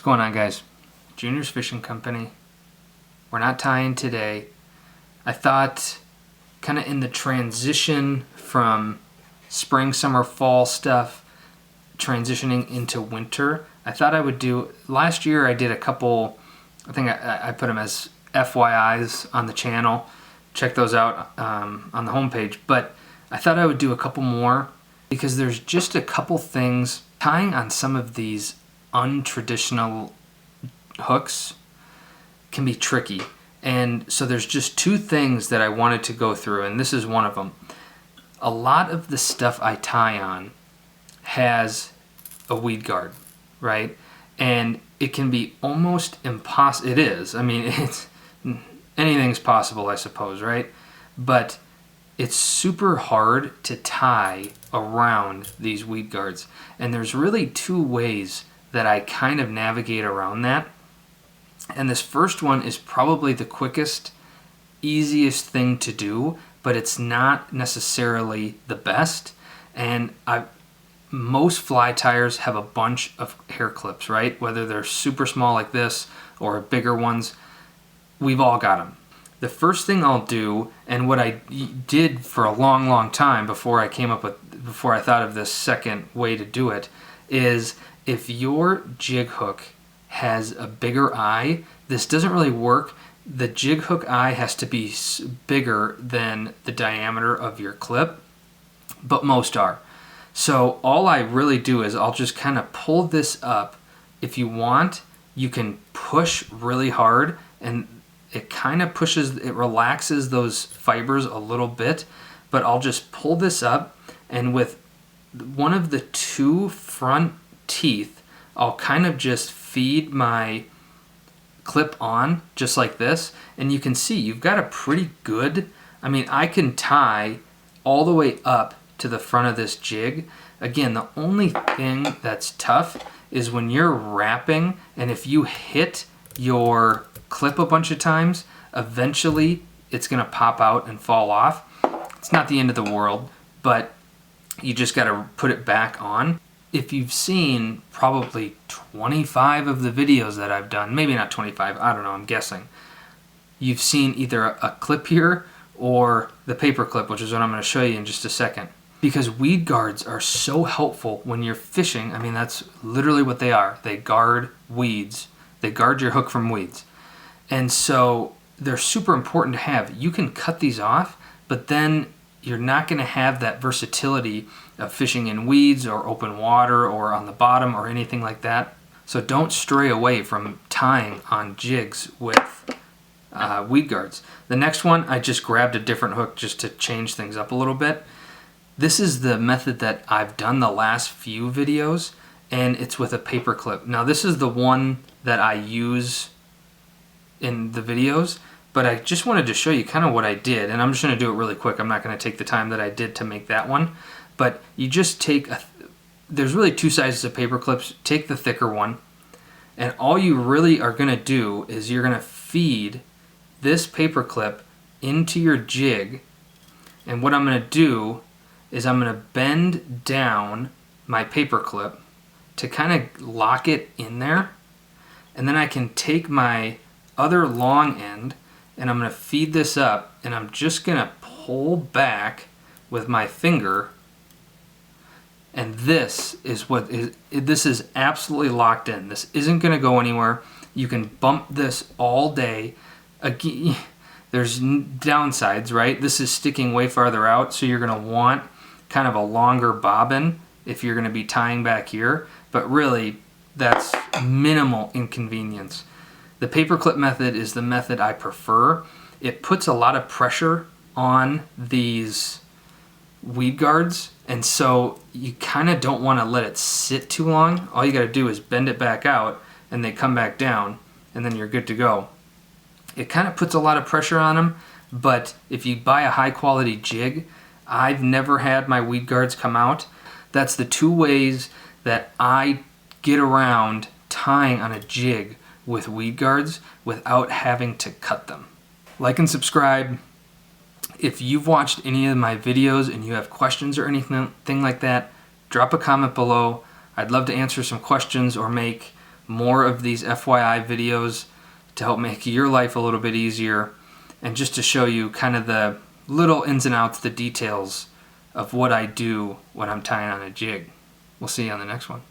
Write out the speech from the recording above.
going on, guys? Junior's Fishing Company. We're not tying today. I thought kind of in the transition from spring, summer, fall stuff, transitioning into winter, I thought I would do, last year I did a couple, I think I put them as FYIs on the channel. Check those out on the homepage. But I thought I would do a couple more because there's just a couple things. Tying on some of these untraditional hooks can be tricky. And so there's just two things that I wanted to go through, and this is one of them. A lot of the stuff I tie on has a weed guard, right? And it can be almost impossible. It is. I mean, anything's possible, I suppose, right? But it's super hard to tie around these weed guards. And there's really two ways that I kind of navigate around that. And this first one is probably the quickest, easiest thing to do, but it's not necessarily the best. And most fly tires have a bunch of hair clips, right? Whether they're super small like this or bigger ones, we've all got them. The first thing I'll do, and what I did for a long, long time before I thought of this second way to do it, is if your jig hook has a bigger eye, this doesn't really work. The jig hook eye has to be bigger than the diameter of your clip, but most are. So all I really do is I'll just kind of pull this up. If you want, you can push really hard, and it kind of it relaxes those fibers a little bit, but I'll just pull this up, and with one of the two front teeth, I'll kind of just feed my clip on just like this, and you can see you've got a pretty good, I mean, I can tie all the way up to the front of this jig. Again, the only thing that's tough is when you're wrapping, and if you hit your clip a bunch of times, eventually it's gonna pop out and fall off. It's not the end of the world, but you just gotta put it back on. If you've seen probably 25 of the videos that I've done, maybe not 25, I don't know, I'm guessing, you've seen either a clip here or the Paperclip, which is what I'm gonna show you in just a second. Because weed guards are so helpful when you're fishing. I mean, that's literally what they are. They guard weeds. They guard your hook from weeds. And so they're super important to have. You can cut these off, but then you're not going to have that versatility of fishing in weeds or open water or on the bottom or anything like that. So don't stray away from tying on jigs with weed guards. The next one, I just grabbed a different hook just to change things up a little bit. This is the method that I've done the last few videos, and it's with a Paperclip. Now this is the one that I use in the videos, but I just wanted to show you kind of what I did, and I'm just going to do it really quick. I'm not going to take the time that I did to make that one, but you just take there's really two sizes of Paperclips. Take the thicker one, and all you really are going to do is you're going to feed this Paperclip into your jig, and what I'm going to do is I'm going to bend down my Paperclip to kind of lock it in there, and then I can take my other long end and I'm going to feed this up, and I'm just going to pull back with my finger, and this is absolutely locked in. This isn't going to go anywhere. You can bump this all day. Again, there's downsides, right? This is sticking way farther out, so you're going to want kind of a longer bobbin if you're going to be tying back here, but really that's minimal inconvenience. The Paperclip method is the method I prefer. It puts a lot of pressure on these weed guards, and so you kind of don't want to let it sit too long. All you got to do is bend it back out and they come back down, and then you're good to go. It kind of puts a lot of pressure on them, but if you buy a high quality jig, I've never had my weed guards come out. That's the two ways that I get around tying on a jig with weed guards without having to cut them. Like and subscribe. If you've watched any of my videos and you have questions or anything like that, drop a comment below. I'd love to answer some questions or make more of these FYI videos to help make your life a little bit easier, and just to show you kind of the little ins and outs, the details of what I do when I'm tying on a jig. We'll see you on the next one.